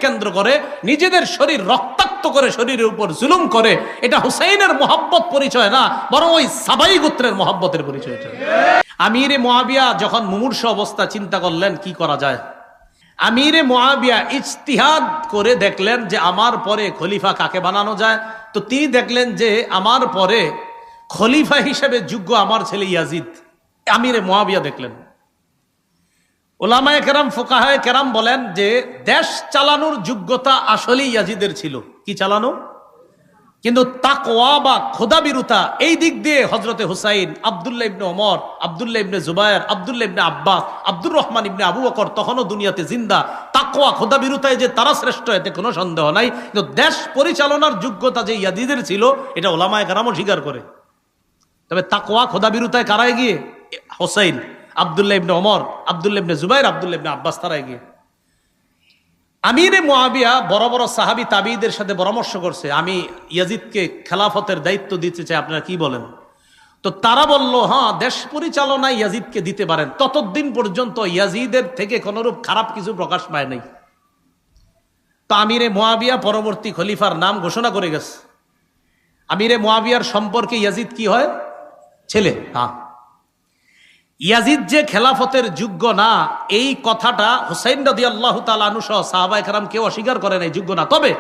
কেন্দ্র করে নিজেদের শরীর রক্তাক্ত করে শরীরের উপর জুলুম করে, এটা হুসাইনের মোহাব্বত পরিচয় না, বরং ওই সাবাই গোত্রের মোহাব্বতের পরিচয়। আমিরে মুআবিয়া যখন মুমূর্ষ অবস্থা চিন্তা করলেন কি করা যায়, আমিরে মুআবিয়া ইজতিহাদ করে দেখলেন যে আমার পরে খলিফা কাকে বানানো যায়। তো তিনি দেখলেন যে আমার পরে খলিফা হিসেবে যোগ্য আমার ছেলে ইয়াজিদ। আমিরে মুআবিয়া দেখলেন। উলামায়ে কেরাম, ফুকাহায়ে কেরাম বলেন যে দেশ চালানোর যোগ্যতা আসলেই ইয়াজিদের ছিল। কি চালানো? কিন্তু তাকওয়া বা খোদাবিরুতা এই দিক দিয়ে হযরতে হুসাইন, আব্দুল্লাহ ইবনে ওমর, আব্দুল্লাহ ইবনে জুবায়ের, আব্দুল্লাহ ইবনে আব্বাস, আব্দুর রহমান ইবনে আবু বকর তখনও দুনিয়াতে জিন্দা। তাকওয়া খোদাবিরুতায় যে তারা শ্রেষ্ঠ এতে কোনো সন্দেহ নাই, কিন্তু দেশ পরিচালনার যোগ্যতা যে ইয়াজিদের ছিল এটা উলামায়ে কেরামও স্বীকার করে। তবে তাকওয়া খোদাবিরুতায় কারা এগিয়ে? হুসাইন, আব্দুল্লাহ ইবনে ওমর, আব্দুল্লাহ ইবনে জুবায়ের, আব্দুল্লাহ ইবনে আব্বাস তারা এগিয়ে। আমিরে মুআবিয়া বড় বড় সাহাবী তাবিঈদের সাথে পরামর্শ করছে, আমি ইয়াজিদকে খেলাফতের দায়িত্ব দিতে চাই, আপনারা কি বলেন? তো তারা বলল, হ্যাঁ, দেশ পরিচালনায় ইয়াজিদকে দিতে পারেন। ততদিন পর্যন্ত ইয়াজিদের থেকে কোনরূপ খারাপ কিছু প্রকাশ পায় নাই। তো আমিরে মুআবিয়া পরবর্তী খলিফার নাম ঘোষণা করে গেছে। আমিরে মুআবিয়ার সম্পর্কে ইয়াজিদ কি হয়? ছেলে। হ্যাঁ, ইয়াজিদ যে খেলাফতের যোগ্য না এই কথাটা হুসাইন রাদিয়াল্লাহু তাআলা আনহু সহ সাহাবায়ে কেরাম কেউ অস্বীকার করে নাই, যোগ্য না। তবে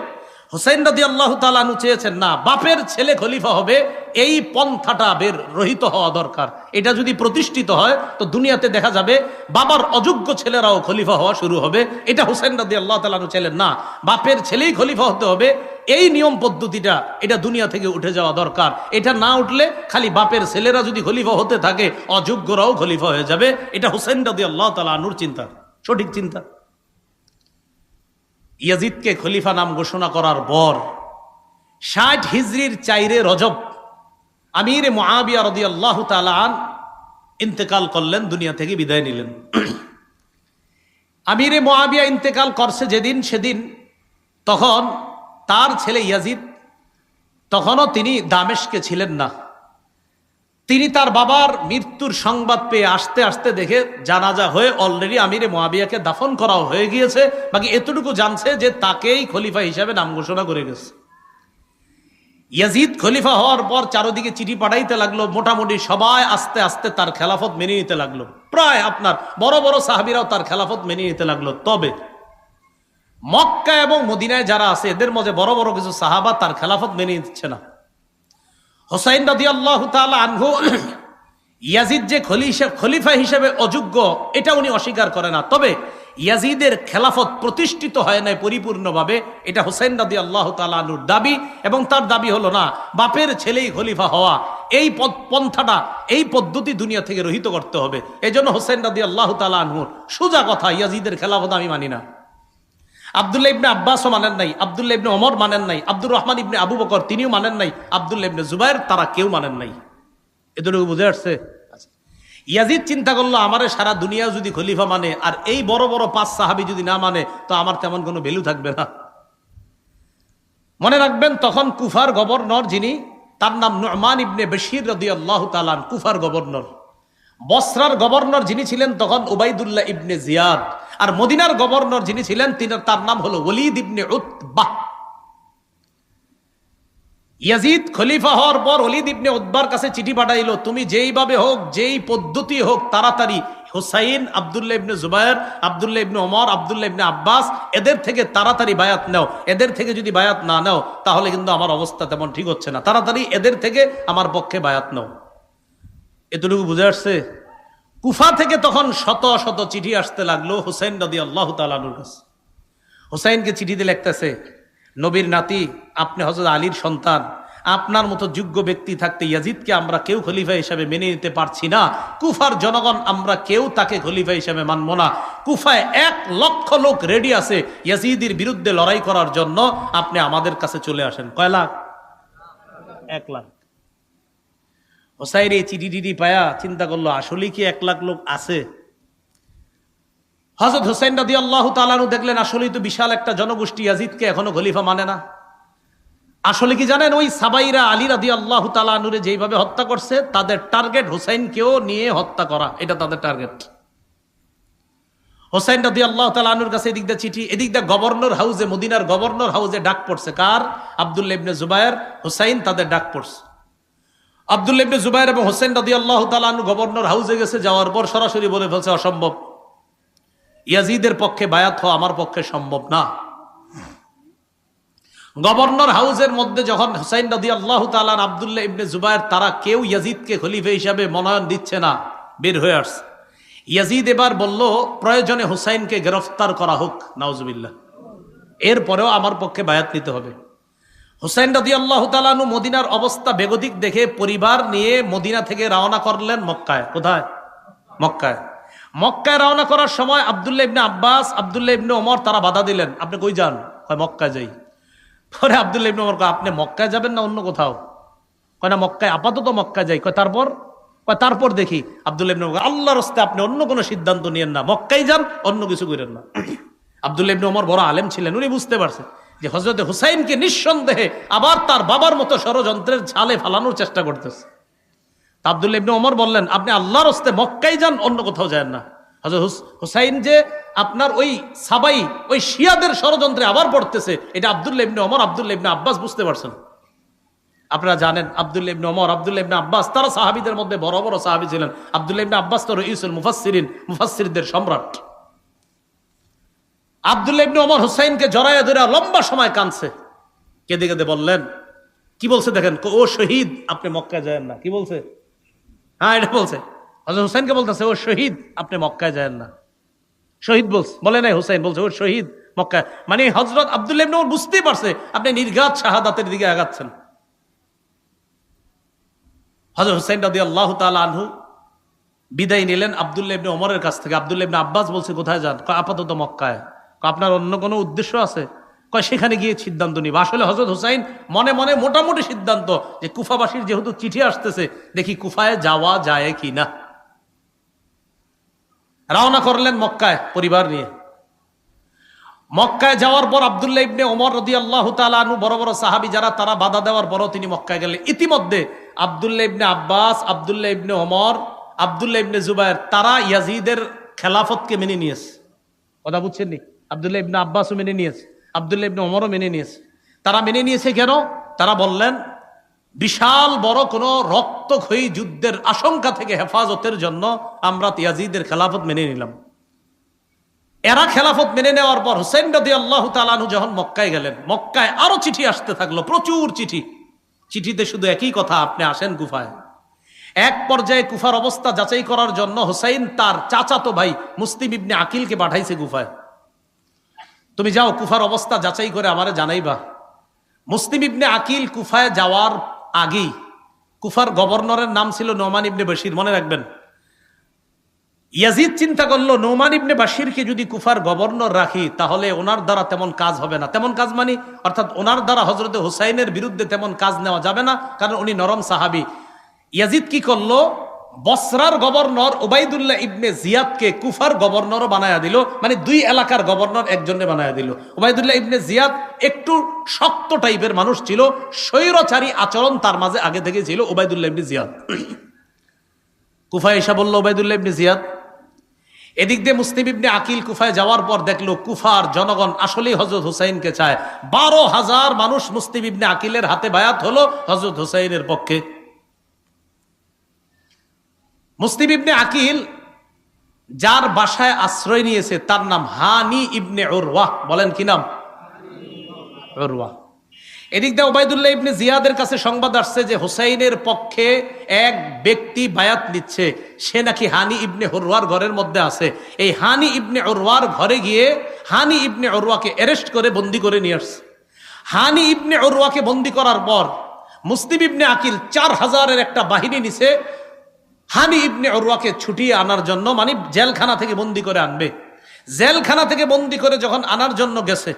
হুসাইন রাদিয়াল্লাহু তাআলা আনহু চেয়েছেন না, বাপের ছেলে খলিফা হবে, এই পন্থাটা রহিত হওয়া দরকার। এটা যদি প্রতিষ্ঠিত হয় তো দুনিয়াতে দেখা যাবে বাবার অযোগ্য ছেলেরাও খলিফা হওয়া শুরু হবে। এটা হুসাইন রাদিয়াল্লাহু তাআলা আনহু ছিলেন না, বাপের ছেলেই খলিফা হতে হবে, এই নিয়ম পদ্ধতিটা এটা দুনিয়া থেকে উঠে যাওয়া দরকার। এটা না উঠলে খালি বাপের ছেলেরা যদি খলিফা হতে থাকে অযোগ্যরাও খলিফা হয়ে যাবে। এটা হুসাইন রাদিয়াল্লাহু তাআলা আনহুর চিন্তা, সঠিক চিন্তা। ইয়াজিদকে খলিফা নাম ঘোষণা করার পর 60 হিজরির 4 রজব আমিরে মুআবিয়া রাদিয়াল্লাহু তাআলা ইন্তেকাল করলেন, দুনিয়া থেকে বিদায় নিলেন। আমিরে মুআবিয়া ইন্তেকাল করছে যেদিন, সেদিন তখন তার ছেলে ইয়াজিদ, তখনও তিনি দামেস্কে ছিলেন না। তিনি তার বাবার মৃত্যুর সংবাদ পেয়ে আসতে আসতে দেখে জানাজা হয়ে অলরেডি আমিরে মুআবিয়াকে দাফন করাও হয়ে গিয়েছে। বাকি এতটুকু জানছে যে তাকেই খলিফা হিসাবে নাম ঘোষণা করে গেছে। ইয়াজিদ খলিফা হওয়ার পর চারদিকে চিঠি পাঠাইতে লাগলো, মোটামুটি সবাই আস্তে আস্তে তার খেলাফত মেনে নিতে লাগলো। প্রায় আপনার বড় বড় সাহাবীরাও তার খেলাফত মেনে নিতে লাগলো। তবে মক্কা এবং মদিনায় যারা আছে এদের মধ্যে বড় বড় কিছু সাহাবা তার খেলাফত মেনে নিচ্ছে না। হুসাইন রাদিয়াল্লাহু তাআলা আনহু ইয়াজিদ যে খলিফা হিসেবে অযোগ্য এটা উনি অস্বীকার করে না। তবে ইয়াজিদের খেলাফত প্রতিষ্ঠিত হয় নাই পরিপূর্ণভাবে, এটা হুসাইন রাদিয়াল্লাহু তাআলা আনহুর দাবি। এবং তার দাবি হলো না, বাপের ছেলেই খলিফা হওয়া, এই পন্থাটা, এই পদ্ধতি দুনিয়া থেকে রহিত করতে হবে। এই জন্য হুসাইন রাদিয়াল্লাহু তাআলা আনহুর সোজা কথা, ইয়াজিদের খেলাফত আমি মানি না। আব্দুল্লাহ ইবনে আব্বাসও মানেন নাই, আব্দুল্লাহ ইবনে ওমর মানেন নাই, আব্দুর রহমান ইবনে আবু বকর তিনিও মানেন নাই, আব্দুল্লাহ ইবনে জুবায়ের তারা কেউ মানেন নাই। এতটুকু বুঝে আসছে? ইয়াজিদ চিন্তা করলো, আমারে সারা দুনিয়া যদি খলিফা মানে আর এই বড় বড় 5 সাহাবী যদি না মানে তো আমার তেমন কোনো ভ্যালু থাকবে না। মনে রাখবেন তখন কুফার গভর্নর যিনি, তার নাম নু'মান ইবনে বশীর রাদিয়াল্লাহু তাআলা, কুফার গভর্নর। বসরার গভর্নর যিনি ছিলেন তখন উবাইদুল্লাহ ইবনে জিয়াদ। আর মদিনার গভর্নর যিনি ছিলেন তার নাম হলো ওয়ালিদ ইবনে উতবাহ। ইয়াজিদ খলিফা হওয়ার পর ওয়ালিদ ইবনে উতবার কাছে চিঠি পাঠাইলো, তুমি যেইভাবে হোক, যেই পদ্ধতি হোক, তাড়াতাড়ি হুসাইন, আব্দুল্লাহ ইবনে জুবায়ের, আব্দুল্লাহ ইবনে ওমর, আব্দুল্লাহ ইবনে আব্বাস এদের থেকে তাড়াতাড়ি বায়াত নাও। এদের থেকে যদি বায়াত না নাও তাহলে কিন্তু আমার অবস্থা তেমন ঠিক হচ্ছে না, তাড়াতাড়ি এদের থেকে আমার পক্ষে বায়াত নাও। এতটুকু বুঝে আসছে? কুফা থেকে তখন শত শত চিঠি আসতে লাগলো হুসাইন রাদিয়াল্লাহু তাআলা আনহুর কাছে। হুসাইনকে চিঠিতে লিখতেছে, নবীর নাতি, আপনি হযরত আলীর সন্তান, আপনার মতো যোগ্য ব্যক্তি থাকতে ইয়াজিদকে আমরা কেউ খলিফা হিসাবে মেনে নিতে পারছি না। কুফার জনগণ আমরা কেউ তাকে খলিফা হিসাবে মানব না। কুফায় 1 লক্ষ লোক রেডি আছে ইয়াজিদের বিরুদ্ধে লড়াই করার জন্য, আপনি আমাদের কাছে চলে আসেন। কয় লাখ? 1 লাখ। হুসাইন এই চিঠি পায়া চিন্তা করলো, আসলে কি 1 লাখ লোক আছে? হযরত হুসাইন রাদিয়াল্লাহু তাআলা আনহু দেখলেন আসলেই তো বিশাল একটা জনগোষ্ঠী ইয়াজিদকে এখনো খলিফা মানে না। আসলে কি জানেন, ওই সাবাইরা আলী রাদিয়াল্লাহু তাআলা আনহুরে যেইভাবে হত্যা করছে, তাদের টার্গেট হুসাইনকেও নিয়ে হত্যা করা, এটা তাদের টার্গেট। হোসাইন রাদিয়াল্লাহু তাআলা আনহুর কাছে এদিক দিয়ে চিঠি, এদিক দিয়ে গভর্নর হাউসে, মদিনার গভর্নর হাউসে ডাক পড়ছে। কার? আব্দুল্লাহ ইবনে জুবায়ের, হোসাইন, তাদের ডাক পড়ছে। আব্দুল্লাহ ইবনে জুবায়ের এবং হোসেন রাদিয়াল্লাহু তাআলা আনহু গভর্নর হাউসে গেছে, যাওয়ার পর সরাসরি বলে ফেলছে অসম্ভব, ইয়াজিদের পক্ষে বায়াত হওয়া আমার পক্ষে সম্ভব না। গভর্নর হাউসের মধ্যে যখন হোসাইন রাদিয়াল্লাহু তাআলা আব্দুল্লাহ ইবনে জুবায়ের তারা কেউ ইয়াজিদকে খলিফা হিসাবে মনোনয়ন দিচ্ছে না, বের হয়ে আসছে। ইয়াজিদ এবার বলল প্রয়োজনে হুসাইনকে গ্রেফতার করা হোক, নাউজুবিল্লাহ, এরপরেও আমার পক্ষে বায়াত নিতে হবে। হুসাইন রাদিয়াল্লাহু তাআলা আনহু মদিনার অবস্থা বেগতিক দেখে পরিবার নিয়ে মদিনা থেকে রওনা করলেন মক্কায়। কোথায়? মক্কায়। মক্কায় রওনা করার সময় আব্দুল্লাহ ইবনে আব্বাস, আব্দুল্লাহ ইবনে ওমর তারা বাধা দিলেন, আপনি কই যান? হয় মক্কায় যাই। পরে আব্দুল্লাহ ইবনে ওমর কয়, আপনি মক্কায় যাবেন না অন্য কোথাও? কয় না, মক্কায়, আপাতত মক্কায় যাই। কয় তারপর? তারপর দেখি। আব্দুল্লাহ ইবনে ওমর, আল্লাহর রাস্তায় আপনি অন্য কোনো সিদ্ধান্ত নিয়েন না, মক্কায় যান, অন্য কিছু করেন না। আব্দুল্লাহ ইবনে ওমর বড় আলেম ছিলেন, উনি বুঝতে পারছেন যে হযরত হুসাইনকে নিঃসন্দেহে আবার তার বাবার মতো ষড়যন্ত্রের জালে ফালানোর চেষ্টা করতেছে। আব্দুল্লাহ ইবনে ওমর বললেন, আপনি আল্লাহর রাস্তায় মক্কায় যান, অন্য কোথাও যান না। হযরত হুসাইন যে আপনার ওই সাবাই, ওই শিয়াদের ষড়যন্ত্রে আবার পড়তেছে, এটা আব্দুল্লাহ ইবনে ওমর, আব্দুল্লাহ ইবনে আব্বাস বুঝতে পারছেন। আপনারা জানেন আব্দুল্লাহ ইবনে ওমর, আব্দুল্লাহ ইবনে আব্বাস তারা সাহাবীদের মধ্যে বড় বড় সাহাবী ছিলেন। আব্দুল্লাহ ইবনে আব্বাস তো রাইসুল মুফাসসিরিন, মুফাসসিরদের সম্রাট। আব্দুল্লাহ ইবনে ওমর হুসাইনকে জড়ায়া ধরে লম্বা সময় কাঁদছে, কেঁদে কেঁদে বললেন, কি বলছে দেখেন, ও শহীদ, আপনি মক্কায় যায়েন না। কি বলছে? হ্যাঁ, এটা বলছে। হযরত হুসাইনকে বলতেছে, ও শহীদ, আপনি মক্কায় যায়েন না। শহীদ বলছে, বলে নাই হুসাইন, বলছে ও শহীদ মক্কায়। মানে হযরত আব্দুল্লাহ ইবনে ওমর বুঝতেই পারছে আপনি নির্ঘাত শাহাদাতের দিকে আগাচ্ছেন। হযরত হুসাইন রাদিয়াল্লাহু তাআলা আনহু বিদায় নিলেন আব্দুল্লাহ ইবনে ওমরের কাছ থেকে। আব্দুল্লাহ ইবনে আব্বাস বলছে, কোথায় যান? কয় আপাতত মক্কায়। কয় আপনার অন্য কোনো উদ্দেশ্য আছে? কয় সেখানে গিয়ে সিদ্ধান্ত নিব। আসলে হযরত হুসাইন মনে মনে মোটামুটি সিদ্ধান্ত যে কুফাবাসীর যেহেতু চিঠি আসতেছে, দেখি কুফায় যাওয়া যায় কিনা। রওনা করলেন মক্কায় পরিবার নিয়ে। মক্কায় যাওয়ার পর আব্দুল্লাহ ইবনে ওমর রাদিয়াল্লাহু তাআলা আনহু, বড় বড় সাহাবী যারা, তারা বাধা দেওয়ার পরও তিনি মক্কায় গেলেন। ইতিমধ্যে আব্দুল্লাহ ইবনে আব্বাস, আব্দুল্লাহ ইবনে ওমর, আব্দুল্লাহ ইবনে জুবায়ের তারা ইয়াজিদের খেলাফতকে মেনে নিয়েছে। কথা বুঝছেন নি? আব্দুল্লাহ ইবনে আব্বাসও মেনে নিয়েছে, আব্দুল্লাহ ইবনে ওমরও মেনে নিয়েছে। তারা মেনে নিয়েছে কেন? তারা বললেন, বিশাল বড় কোনো রক্তক্ষয়ী যুদ্ধের আশঙ্কা থেকে হেফাজতের জন্য আমরা ইয়াজিদের খেলাফত মেনে নিলাম। এরা খেলাফত মেনে নেওয়ার পর হুসাইন রাদিয়াল্লাহু তাআলা আনহু যখন মক্কায় গেলেন, মক্কায় আরো চিঠি আসতে থাকলো, প্রচুর চিঠি। চিঠিতে শুধু একই কথা, আপনি আসেন কুফায়। এক পর্যায়ে কুফার অবস্থা যাচাই করার জন্য হুসাইন তার চাচাতো ভাই মুসলিম ইবনে আকিলকে পাঠাইছে কুফায়। তুমি যাও, কুফার অবস্থা যাচাই করে আমারে জানাইবা। মুসলিম ইবনে আকিল কুফায় যাওয়ার আগেই, কুফার গভর্নরের নাম ছিল নোমান ইবনে বশির, মনে রাখবেন। ইয়াজিদ চিন্তা করলো, নোমান ইবনে বাশিরকে যদি কুফার গভর্নর রাখি তাহলে ওনার দ্বারা তেমন কাজ হবে না। তেমন কাজ মানে অর্থাৎ ওনার দ্বারা হযরতে হুসাইনের বিরুদ্ধে তেমন কাজ নেওয়া যাবে না, কারণ উনি নরম সাহাবী। ইয়াজিদ কি করলো, বসরার গভর্নর উবাইদুল্লাহ ইবনে জিয়াদকে কুফার গভর্নরও বানায়া দিল, মানে দুই এলাকার গভর্নর একজনে বানায়া দিল। উবাইদুল্লাহ ইবনে জিয়াদ একটু শক্ত টাইপের মানুষ ছিল, স্বৈরচারী আচরণ তার মাঝে আগে থেকে ছিল। উবাইদুল্লাহ ইবনে জিয়াদ কুফায় এসে বলল, উবাইদুল্লাহ ইবনে জিয়াদ। এদিক দিয়ে মুসলিম ইবনে আকিল কুফায় যাওয়ার পর দেখলো কুফার জনগণ আসলেই হযরত হুসাইনকে চায়। 12,000 মানুষ মুসলিম ইবনে আকিলের হাতে বায়াত হলো হযরত হুসাইনের পক্ষে। মুসলিম ইবনে আকিল যার বাসায় আশ্রয় নিয়েছে তার নাম হানি ইবনে উরওয়াহ। বলেন কি নাম? উরওয়াহ। এদিক দিয়ে উবাইদুল্লাহ ইবনে জিয়াদের কাছে সংবাদ আসছে যে হুসাইনের পক্ষে এক ব্যক্তি বায়াত নিচ্ছে, সে নাকি হানি ইবনে উরওয়ার ঘরের মধ্যে আছে। এই হানি ইবনে উরওয়ার ঘরে গিয়ে হানি ইবনে উরওয়াকে অ্যারেস্ট করে বন্দী করে নিয়ে আসছে। হানি ইবনে উরওয়াকে বন্দী করার পর মুসলিম ইবনে আকিল 4000-এর একটা বাহিনী নিছে হানি ইবনে উরওয়াকে ছুটিয়ে আনার জন্য, মানে জেলখানা থেকে বন্দী করে আনবে। জেলখানা থেকে বন্দী করে যখন আনার জন্য গেছে,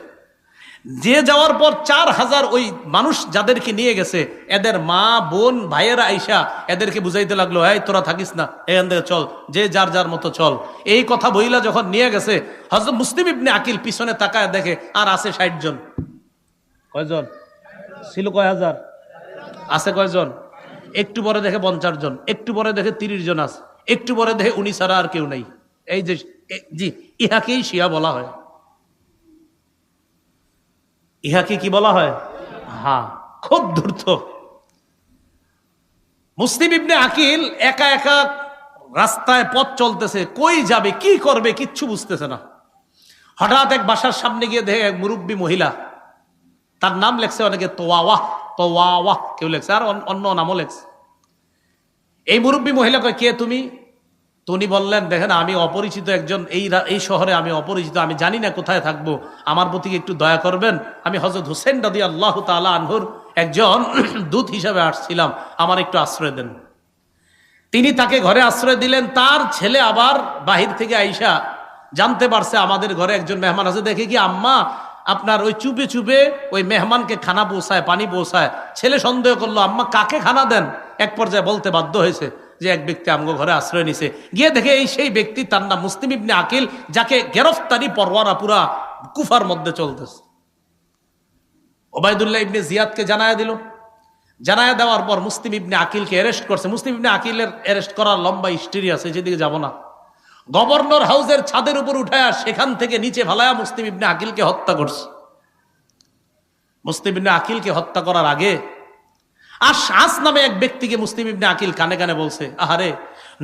যে যাওয়ার পর 4000 ওই মানুষ যাদেরকে নিয়ে গেছে, এদের মা বোন ভাইয়েরা আইসা এদেরকে বুঝাইতে লাগলো, এই তোরা থাকিস না, এখান থেকে চল, যে যার যার মতো চল। এই কথা বইলা যখন নিয়ে গেছে, হযরত মুসলিম ইবনে আকিল পিছনে তাকায় দেখে আর আছে 60 জন। কয়জন ছিল? কয় হাজার আছে? কয়জন? একটু পরে দেখে 50 জন, একটু পরে দেখে 30 জন আছে, একটু পরে দেখে উনি ছাড়া আর কেউ নাই। এই যে জি, ইহাকেই শিয়া বলা হয়। ইহাকে কি বলা হয়? হ্যাঁ, খুব ধূর্ত। মুসলিম ইবনে আকিল একা একা রাস্তায় পথ চলতেছে, কই যাবে কি করবে কিচ্ছু বুঝতেছে না। হঠাৎ এক বাসার সামনে গিয়ে দেখে এক মুরব্বী মহিলা, তার নাম লেখছে অনেকে তোয়াওয়াহ, তোয়াওয়াহ কেউ লেখছে, আর অন্য নামও লেখছে। এই মুরব্বী মহিলা কয়, কে তুমি? তো উনি বললেন, দেখেন আমি অপরিচিত একজন, এই শহরে আমি অপরিচিত, আমি জানি না কোথায় থাকবো, আমার প্রতি একটু দয়া করবেন। আমি হযরত হুসেন রাদিয়াল্লাহু তাআলা আনহুর একজন দূত হিসাবে আসছিলাম, আমার একটু আশ্রয় দেন। তিনি তাকে ঘরে আশ্রয় দিলেন। তার ছেলে আবার বাহির থেকে আইসা জানতে পারছে আমাদের ঘরে একজন মেহমান আছে, দেখে কি আম্মা আপনার ওই চুপে চুপে ওই মেহমানকে খানা পৌঁছায়, পানি পৌঁছায়। ছেলে সন্দেহ করলো আম্মা কাকে খানা দেন, এক পর্যায়ে বলতে বাধ্য হয়েছে যে এক ব্যক্তি আমগো ঘরে আশ্রয় নিছে। গিয়ে দেখে এই সেই ব্যক্তি, তার নাম মুসলিম ইবনে আকিল, যাকে গ্রেফতারি পরোয়ানা পুরা কুফার মধ্যে চলতেছে। ওবায়দুল্লাহ ইবনে জিয়াদকে জানায়া দিল। জানায়া দেওয়ার পর মুসলিম ইবনে আকিলকে অ্যারেস্ট করছে। মুসলিম ইবনে আকিলের অ্যারেস্ট করার লম্বা হিস্ট্রি আছে, যেদিকে যাব না। গভর্নর হাউসের ছাদের উপর উঠায়া সেখান থেকে নিচে ফালায়া মুসলিম ইবনে আকিলকে হত্যা করছে। মুসলিম ইবনে আকিলকে হত্যা করার আগে আশআস নামে এক ব্যক্তিকে মুসলিম ইবনে আকিল কানে কানে বলছে, আহারে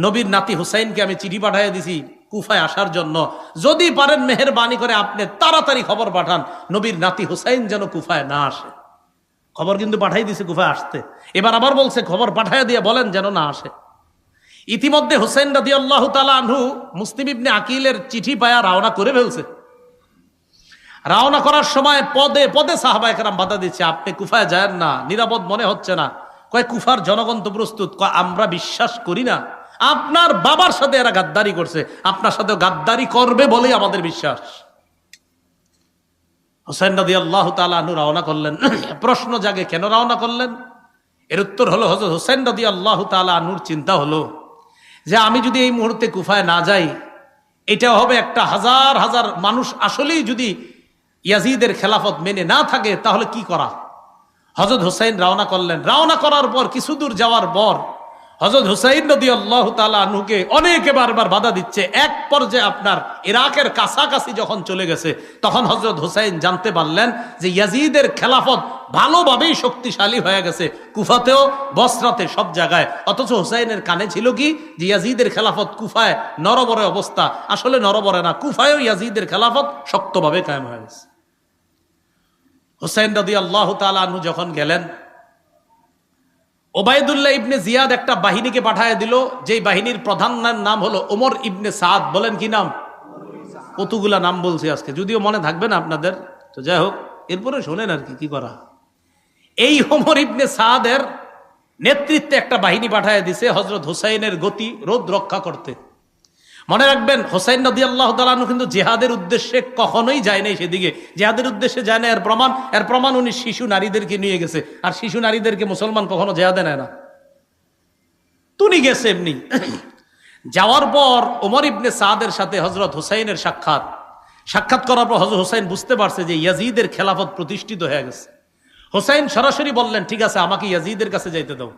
নবীর নাতি হুসাইনকে আমি চিঠি পাঠিয়ে দিছি কুফায় আসার জন্য, যদি পারেন মেহেরবানি করে আপনি তাড়াতাড়ি খবর পাঠান নবীর নাতি হুসাইন যেন কুফায় না আসে। খবর কিন্তু পাঠাই দিছে কুফায় আসতে, এবার আবার বলছে খবর পাঠাইয়া দিয়ে বলেন যেন না আসে। ইতিমধ্যে হুসাইন রাদিয়াল্লাহু তাআলা আনহু মুসলিম ইবনে আকিলের চিঠি পায়া রওনা করে ফেলছে। রওনা করার সময় পদে পদে সাহাবায়ে কেরাম বাধা দিচ্ছে, আপনি কুফায় যায়েন না, নিরাপদ মনে হচ্ছে না। কয় কুফার জনগণ তো প্রস্তুত, আমরা বিশ্বাস করি না, আপনার বাবার সাথে এরা গাদ্দারি করছে, আপনার সাথে গাদ্দারি করবে বলেই আমাদের বিশ্বাস। হুসাইন রাদিয়াল্লাহু তাআলা আনহু রওনা করলেন। প্রশ্ন জাগে কেন রওনা করলেন? এর উত্তর হলো হযরত হুসাইন রাদিয়াল্লাহু তাআলা আনহুর চিন্তা হলো যে আমি যদি এই মুহূর্তে কুফায় না যাই, এটা হবে একটা হাজার হাজার মানুষ আসলেই যদি ইয়াজিদের খেলাফত মেনে না থাকে তাহলে কি করা। হযরত হুসাইন রওনা করলেন। রওনা করার পর কিছু দূর যাওয়ার পর হযরত হুসাইন রাদিয়াল্লাহু তাআলা আনহুকে অনেকে বারবার বাধা দিচ্ছে। এক পর্যায়ে আপনার ইরাকের কাছাকাছি যখন চলে গেছে, তখন হযরত হুসাইন জানতে পারলেন যে ইয়াজিদের খেলাফত ভালোভাবেই শক্তিশালী হয়ে গেছে, কুফাতেও বসরাতে সব জায়গায়। অথচ হুসাইনের কানে ছিল কি যে ইয়াজিদের খেলাফত কুফায় নরবরে অবস্থা, আসলে নরবরে না, কুফায়ও ইয়াজিদের খেলাফত শক্তভাবে কায়েম হয়ে গেছে। হুসাইন রাদিয়াল্লাহু তাআলা আনহু যখন গেলেন, ওবায়দুল্লাহ ইবনে জিয়াদ একটা বাহিনীকে পাঠিয়ে দিল, যেই বাহিনীর প্রধান নাম হলো ওমর ইবনে সাদ। বলেন কি নাম? কতগুলা নাম বলছি আজকে, যদিও মনে থাকবে না আপনাদের, তো যাই হোক এরপরে শোনেন আর কি করা। এই ওমর ইবনে সাদের নেতৃত্বে একটা বাহিনী পাঠিয়ে দিছে হযরত হুসাইনের গতি রোধ রক্ষা করতে। মনে রাখবেন, হুসাইন রাদিয়াল্লাহু তাআলা আনহু কিন্তু জিহাদের উদ্দেশ্যে কখনোই যায় নাই সেদিকে, জিহাদের উদ্দেশ্যে যায় না। এর প্রমাণ উনি শিশু নারীদেরকে নিয়ে গেছে, আর শিশু নারীদেরকে মুসলমান কখনো জিহাদে নেয় না, তুমি গেছে এমনি। যাওয়ার পর ওমর ইবনে সাদের সাথে হযরত হুসাইনের সাক্ষাৎ করার পর হযরত হুসাইন বুঝতে পারছে যে ইয়াজিদের খেলাফত প্রতিষ্ঠিত হয়ে গেছে। হুসাইন সরাসরি বললেন, ঠিক আছে আমাকে ইয়াজিদের কাছে যাইতে দাও।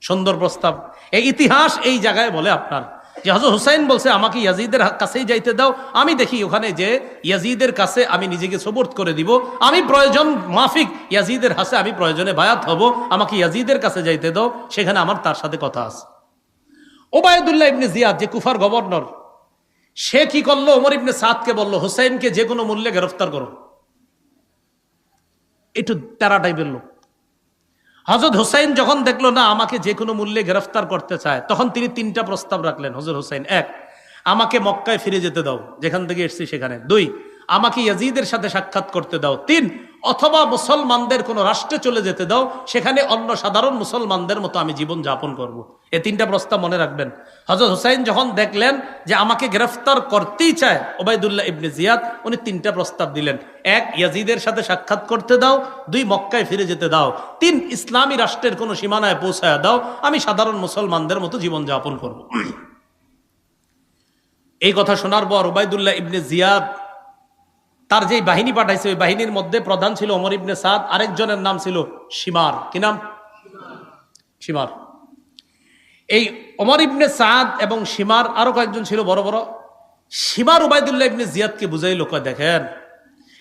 সুন্দর প্রস্তাব। এই ইতিহাস এই জায়গায় বলে আপনার যে হযরত হুসাইন বলছে আমাকে ইয়াজিদের কাছেই যাইতে দাও, আমি দেখি ওখানে যে ইয়াজিদের কাছে আমি নিজেকে সুবর্দ করে দিব, আমি প্রয়োজন মাফিক ইয়াজিদের হাতে আমি প্রয়োজনে বায়াত হব, আমাকে ইয়াজিদের কাছে যাইতে দাও, সেখানে আমার তার সাথে কথা আছে। ওবায়দুল্লাহ ইবনে জিয়াদ যে কুফার গভর্নর, সে কি করলো, ওমর ইবনে সাদকে বলল হুসাইনকে যে কোনো মূল্যে গ্রেফতার করো। একটু তারা টাইপের লোক। হযরত হুসাইন যখন দেখলো না আমাকে যে কোনো মূল্যে গ্রেফতার করতে চায়, তখন তিনি তিনটা প্রস্তাব রাখলেন হযরত হুসাইন। এক, আমাকে মক্কায় ফিরে যেতে দাও, যেখান থেকে এসেছি সেখানে। দুই, আমাকে ইয়াজিদের সাথে সাক্ষাৎ করতে দাও। তিন, অথবা মুসলমানদের কোন রাষ্ট্রে চলে যেতে দাও, সেখানে অন্য সাধারণ মুসলমানদের মতো আমি জীবন যাপন করব। এই তিনটা প্রস্তাব মনে রাখবেন। হযরত হুসাইন যখন দেখলেন যে আমাকে গ্রেফতার করতেই চায় ওবায়দুল্লাহ ইবনে জিয়াদ, উনি তিনটা প্রস্তাব দিলেন। এক, ইয়াজিদের সাথে সাক্ষাৎ করতে দাও। দুই, মক্কায় ফিরে যেতে দাও। তিন, ইসলামী রাষ্ট্রের কোন সীমানায় পৌঁছায় দাও, আমি সাধারণ মুসলমানদের মতো জীবন যাপন করব। এই কথা শোনার পর ওবায়দুল্লাহ ইবনে জিয়াদ তার যে বাহিনী পাঠাইছে, ওই বাহিনীর মধ্যে প্রধান ছিল ওমর ইবনে সাদ, আরেকজনের নাম ছিল শিমার। কি নাম? শিমার। এই ওমর ইবনে সাদ এবং শিমার আরো কয়েকজন ছিল বড় বড়, সীমার উবাইদুল্লাহ ইবনে জিয়াদকে বুঝাইলো, কয় দেখেন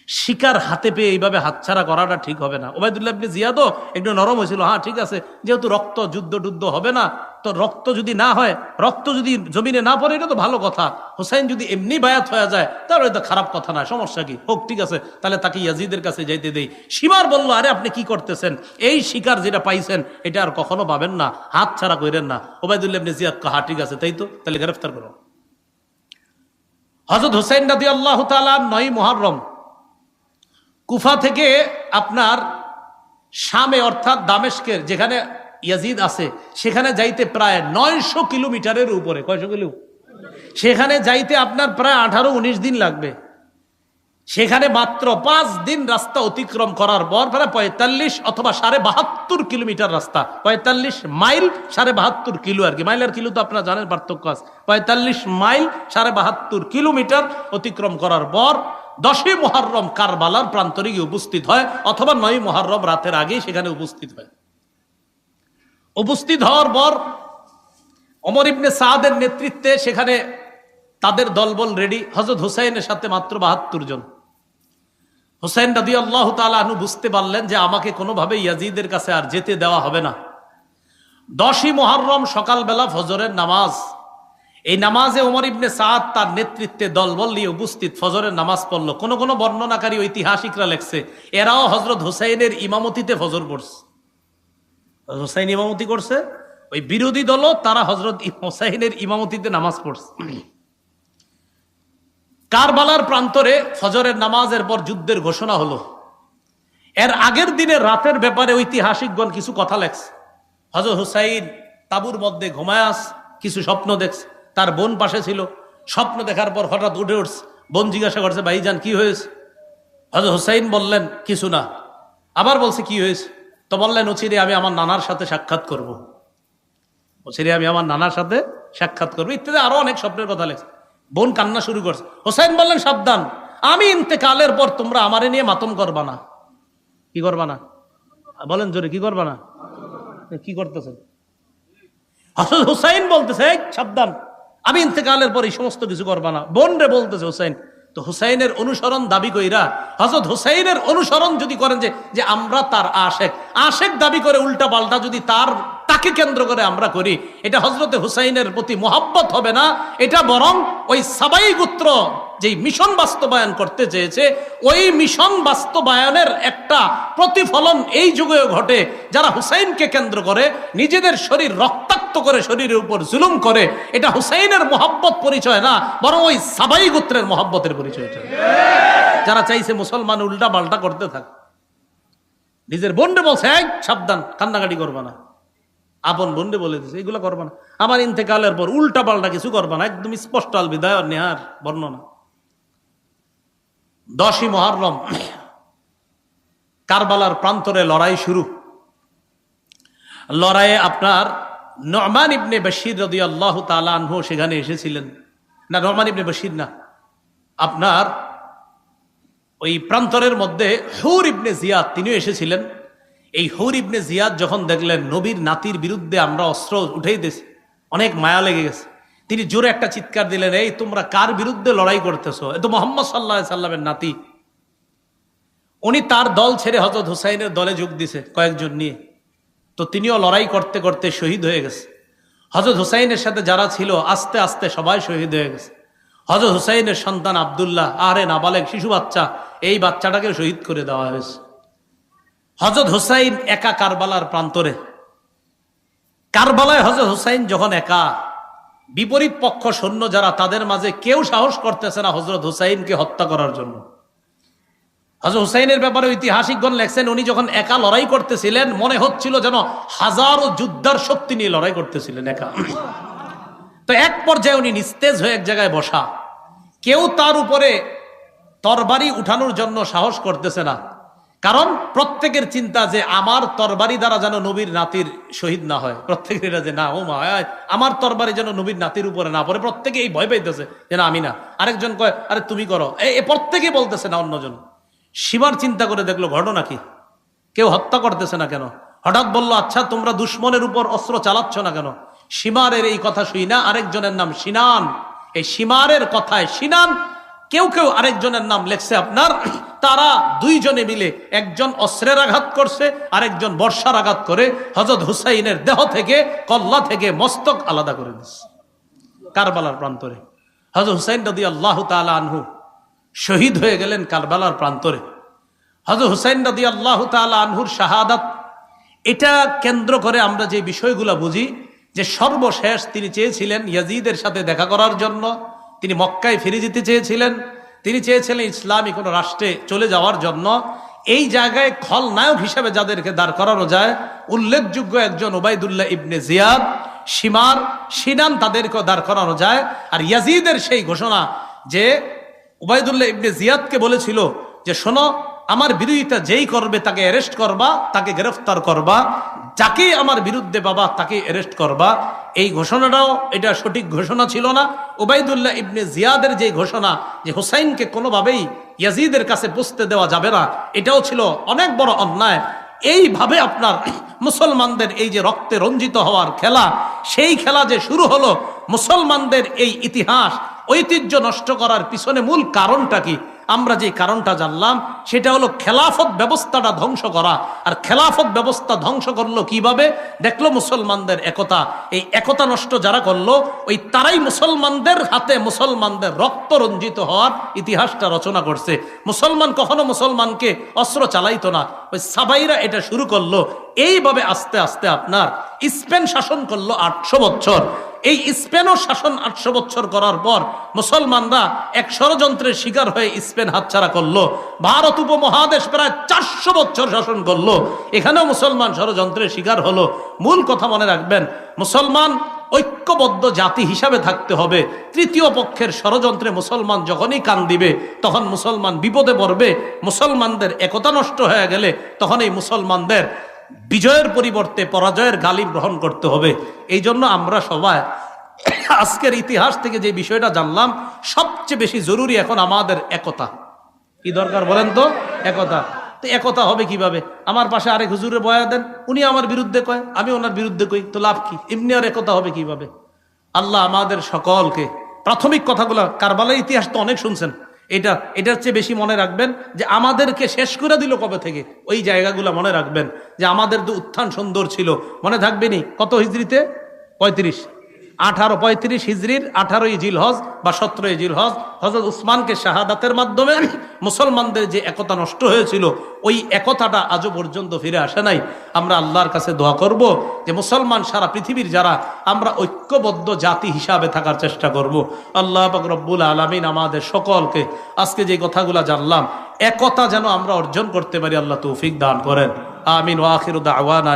শিকার হাতে পেয়ে এইভাবে হাতছাড়া করাটা ঠিক হবে না। উবাইদুল্লাহ ইবনে জিয়াদও একটু নরম হয়েছিল, হ্যাঁ ঠিক আছে, যেহেতু রক্ত যুদ্ধ হবে না, তো রক্ত যদি না হয়, রক্ত যদি জমিনে না পড়ে, এটা তো ভালো কথা। হুসাইন যদি এমনি বায়াত হয়ে যায় তাহলে এটা খারাপ কথা না, সমস্যা কি, হোক ঠিক আছে, তাহলে তাকে ইয়াজিদের কাছে যাইতে দেই। সীমার বলল, আরে আপনি কি করতেছেন, এই শিকার যেটা পাইছেন এটা আর কখনো পাবেন না, হাত ছাড়া কইরেন না। উবাইদুল্লাহ ইবনে জিয়াদ কয়, হ্যাঁ ঠিক আছে, তাই তো, তাহলে গ্রেফতার করো। হযরত হুসাইন রাদিয়াল্লাহু তাআলা 9 মুহররম কুফা থেকে আপনার শামে অর্থাৎ দামেস্কের যেখানে ইয়াজিদ আছে সেখানে যাইতে প্রায় 900 কিলোমিটারের উপরে, কয়শো কিলো, সেখানে যাইতে আপনার প্রায় 18-19 দিন লাগবে। সেখানে মাত্র 5 দিন রাস্তা অতিক্রম করার পর প্রায় 45 অথবা 72.5 কিলোমিটার রাস্তা, 45 মাইল 72.5 কিলো আর কি, মাইল আর কিলো তো আপনারা জানেন পার্থক্য আছে, 45 মাইল 72.5 কিলোমিটার অতিক্রম করার পর 10 মুহররম কারবালার প্রান্তরে গিয়ে উপস্থিত হয়, অথবা 9 মুহররম রাতের আগেই সেখানে উপস্থিত হয়। উপস্থিত হওয়ার পর ওমর ইবনে সাদের নেতৃত্বে সেখানে তাদের দলবল রেডি। হযরত হুসাইনের সাথে মাত্র 72 জন। হুসাইন রাদিয়াল্লাহু তাআলা আনহু বুঝতে পারলেন যে আমাকে কোনোভাবে ইয়াজিদের কাছে আর যেতে দেওয়া হবে না। 10 মুহররম সকালবেলা ফজরের নামাজ, এই নামাজে ওমর ইবনে সাদ তার নেতৃত্বে দলবল নিয়ে উপস্থিত ফজরের নামাজ পড়ল। কোন কোন বর্ণনাকারী ঐতিহাসিকরা লেখছে এরাও হযরত হুসাইনের ইমামতিতে ফজর পড়ছে। হুসাইন ইমামতি করছে, ওই বিরোধী দলও তারা হযরত হুসাইনের ইমামতিতে নামাজ পড়ছে। কারবালার প্রান্তরে ফজরের নামাজের পর যুদ্ধের ঘোষণা হলো। এর আগের দিনের রাতের ব্যাপারে ঐতিহাসিকগণ কিছু কথা লেখছে। হযরত হুসাইন তাঁবুর মধ্যে ঘুমায় আছে, কিছু স্বপ্ন দেখছে, তার বোন পাশে ছিল। স্বপ্ন দেখার পর হঠাৎ উঠে উঠছে, বোন জিজ্ঞাসা করছে, ভাইজান কি হয়েছে? হযরত হুসাইন বললেন, কিছু না। আবার বলছে, কি হয়েছে? তো বললেন, অচিরে আমি আমার নানার সাথে সাক্ষাৎ করব, অচিরে আমি আমার নানার সাথে সাক্ষাৎ করবো, ইত্যাদি আরো অনেক স্বপ্নের কথা লেখছে। বোন কান্না শুরু করছে। হুসাইন বললেন, সাবধান, আমি ইন্তেকালের পর তোমরা আমারে নিয়ে মাতম করবা না। কি করবা না? বলেন জোরে, কি করবা না? কি করতেছেন? হযরত হুসাইন বলতেছে, সাবধান, আমি ইন্তেকালের পর এই সমস্ত কিছু করবা না। বোন রে বলতেছে হুসাইন। তো হুসাইনের অনুসরণ দাবি কইরা, হযরত হুসাইনের অনুসরণ যদি করেন যে আমরা তার আশেক দাবি করে উল্টা পাল্টা যদি তাকে কেন্দ্র করে আমরা করি, এটা হযরতে হুসাইনের প্রতি মোহাব্বত হবে না, এটা বরং ওই সাবাই গোত্র যেই মিশন বাস্তবায়ন করতে চেয়েছে ওই মিশন বাস্তবায়নের একটা প্রতিফলন এই যুগেও ঘটে। যারা হুসাইনকে কেন্দ্র করে নিজেদের শরীর রক্তাক্ত করে, শরীরের উপর জুলুম করে, এটা হুসাইনের মোহাব্বত পরিচয় না, বরং ওই সাবাই গোত্রের মোহাব্বতের পরিচয়। যারা চাইছে মুসলমান উল্টা পাল্টা করতে থাকে, নিজের বোনরে বলছে, সাবধান, কান্নাকাটি করবা না। আপন বোনরে বলে দিছে, এগুলো করবা না, আমার ইন্তেকালের পর উল্টা পাল্টা কিছু করবা না। একদম স্পষ্ট আল বিদায় নেহার বর্ণনা। 10 মুহররম কারবালার প্রান্তরে লড়াই শুরু। লড়াইয়ে আপনার নু'মান ইবনে বশীর রাদিয়াল্লাহু তাআলা আনহু সেখানে এসেছিলেন। না, নু'মান ইবনে বশীর না, আপনার ওই প্রান্তরের মধ্যে হুর ইবনে জিয়াদ তিনিও এসেছিলেন। এই হুর ইবনে জিয়াদ যখন দেখলেন নবীর নাতির বিরুদ্ধে আমরা অস্ত্র উঠেই দিয়েছি, অনেক মায়া লেগে গেছে, তিনি জোরে একটা চিৎকার দিলেন, এই তোমরা কার বিরুদ্ধে লড়াই করতেছো? এ তো মুহাম্মদ সাল্লাল্লাহু আলাইহি সাল্লামের নাতি। উনি তার দল ছেড়ে হযরত হুসাইনের দলে যোগ দিছে কয়েকজন নিয়ে। তো তিনিও লড়াই করতে করতে শহীদ হয়ে গেছে। হযরত হুসাইনের সাথে যারা ছিল আস্তে আস্তে সবাই শহীদ হয়ে গেছে। হযরত হুসাইনের সন্তান আব্দুল্লাহ, আরে নাবালেগ শিশু বাচ্চা, এই বাচ্চাটাকে শহীদ করে দেওয়া হয়েছে। হযরত হুসাইন একা কারবালার প্রান্তরে। কারবালায় হযরত হুসাইন যখন একা, বিপরীত পক্ষ সৈন্য যারা, তাদের মাঝে কেউ সাহস করতেছে না হযরত হুসাইনকে হত্যা করার জন্য। হযরত হুসাইনের ব্যাপারে ঐতিহাসিকগণ লেখছেন, উনি যখন একা লড়াই করতেছিলেন মনে হচ্ছিল যেন হাজারো যোদ্ধার শক্তি নিয়ে লড়াই করতেছিলেন একা। তো এক পর্যায়ে উনি নিস্তেজ হয়ে এক জায়গায় বসা, কেউ তার উপরে তরবারি উঠানোর জন্য সাহস করতেছে না, কারণ প্রত্যেকের চিন্তা যে আমার তরবারি দ্বারা যেন নবীর নাতির শহীদ না হয়। প্রত্যেকের যে না, ও মা, আমার তরবারি যেন নবীর নাতির উপরে না পড়ে, প্রত্যেকে এই ভয় পাইতেছে যে না আমি না। আরেকজন কয়, আরে তুমি করো, প্রত্যেকে বলতেছে না অন্যজন। সীমার চিন্তা করে দেখলো ঘটনা কি, কেউ হত্যা করতেছে না কেন। হঠাৎ বললো, আচ্ছা তোমরা দুশ্মনের উপর অস্ত্র চালাচ্ছ না কেন? সীমারের এই কথা শুই না, আরেকজনের নাম সিনান, এই সীমারের কথায় সিনান, কেউ কেউ আরেকজনের নাম লেখছে আপনার, তারা দুইজনে মিলে একজন অস্ত্রের আঘাত করছে, আরেকজন বর্ষার আঘাত করে হযরত হুসাইনের দেহ থেকে, কল্লা থেকে মস্তক আলাদা করে দিচ্ছে কারবালার প্রান্তরে। হযরত হুসাইন রাদিয়াল্লাহু তাআলা আনহু শহীদ হয়ে গেলেন কারবালার প্রান্তরে। হযরত হুসাইন রাদিয়াল্লাহু তাআলা আনহুর শাহাদাত, এটা কেন্দ্র করে আমরা যে বিষয়গুলো বুঝি, যে সর্বশেষ তিনি চেয়েছিলেন ইয়াজিদের সাথে দেখা করার জন্য, তিনি মক্কায় ফিরে যেতে চেয়েছিলেন, তিনি চেয়েছিলেন ইসলামী কোনো রাষ্ট্রে চলে যাওয়ার জন্য। এই জায়গায় খলনায়ক হিসেবে যাদেরকে দাঁড় করানো যায়, উল্লেখযোগ্য একজন উবাইদুল্লাহ ইবনে জিয়াদ, সিমার, সিনান, তাদেরকেও দাঁড় করানো যায়। আর ইয়াজিদের সেই ঘোষণা যে উবাইদুল্লাহ ইবনে জিয়াদকে বলেছিল যে শোনো, আমার বিরোধিতা যেই করবে তাকে অ্যারেস্ট করবা, তাকে গ্রেফতার করবা, যাকেই আমার বিরুদ্ধে বাবা তাকে অ্যারেস্ট করবা। এই ঘোষণাটাও এটা সঠিক ঘোষণা ছিল না। উবাইদুল্লাহ ইবনে জিয়াদের যে ঘোষণা যে হুসাইনকে কোনোভাবেই ইয়াজিদের কাছে পৌঁছতে দেওয়া যাবে না, এটাও ছিল অনেক বড় অন্যায়। এইভাবে আপনার মুসলমানদের এই যে রক্তে রঞ্জিত হওয়ার খেলা, সেই খেলা যে শুরু হলো, মুসলমানদের এই ইতিহাস ঐতিহ্য নষ্ট করার পিছনে মূল কারণটা কি? আমরা যে কারণটা জানলাম সেটা হলো খেলাফত ব্যবস্থাটা ধ্বংস করা। আর খেলাফত ব্যবস্থা ধ্বংস করলো কিভাবে? দেখলো মুসলমানদের একতা, এই একতা নষ্ট যারা করলো, ওই তারাই মুসলমানদের হাতে মুসলমানদের রক্ত রঞ্জিত হওয়ার ইতিহাসটা রচনা করছে। মুসলমান কখনো মুসলমানকে অস্ত্র চালাইতো না, ওই সাবাইরা এটা শুরু করলো। এইভাবে আস্তে আস্তে আপনার স্পেন শাসন করলো 800 বছর। এই স্পেনও শাসন 800 বছর করার পর মুসলমানরা এক ষড়যন্ত্রের শিকার হয়ে স্পেন হাতছাড়া করলো। ভারত উপমহাদেশ প্রায় 400 বছর শাসন করলো, এখানেও মুসলমান ষড়যন্ত্রের শিকার হলো। মূল কথা মনে রাখবেন, মুসলমান ঐক্যবদ্ধ জাতি হিসাবে থাকতে হবে। তৃতীয় পক্ষের ষড়যন্ত্রে মুসলমান যখনই কান দিবে, তখন মুসলমান বিপদে পড়বে। মুসলমানদের একতা নষ্ট হয়ে গেলে তখন এই মুসলমানদের বিজয়ের পরিবর্তে পরাজয়ের গালি গ্রহণ করতে হবে। এই জন্য আমরা সবাই আজকের ইতিহাস থেকে যে বিষয়টা জানলাম, সবচেয়ে বেশি জরুরি এখন আমাদের একতা। কি দরকার বলেন তো? একতা। তো একতা হবে কিভাবে? আমার পাশে আরেক হুজুরে বয়া দেন, উনি আমার বিরুদ্ধে কয়, আমি ওনার বিরুদ্ধে কই, তো লাভ কি? এমনি আর একতা হবে কিভাবে? আল্লাহ আমাদের সকলকে, প্রাথমিক কথাগুলো কারবালার ইতিহাস তো অনেক শুনছেন, এটার চেয়ে বেশি মনে রাখবেন যে আমাদেরকে শেষ করে দিল কবে থেকে, ওই জায়গাগুলো মনে রাখবেন। যে আমাদের তো উত্থান সুন্দর ছিল, মনে থাকবেনি কত হিজরিতে? 1835 হিজরির 18ই জিলহজ বা 17ই জিলহজ হযরত উসমানকে শাহাদাতের মাধ্যমে মুসলমানদের যে একতা নষ্ট হয়েছিল, ওই একতাটা আজও পর্যন্ত ফিরে আসে নাই। আমরা আল্লাহর কাছে দোয়া করব যে মুসলমান সারা পৃথিবীর যারা, আমরা ঐক্যবদ্ধ জাতি হিসাবে থাকার চেষ্টা করব। আল্লাহ পাক রব্বুল আলামিন আমাদের সকলকে আজকে যে কথাগুলো জানলাম, একতা যেন আমরা অর্জন করতে পারি, আল্লাহ তৌফিক দান করেন। আমিন। ওয়া আখিরু দাওয়ানা।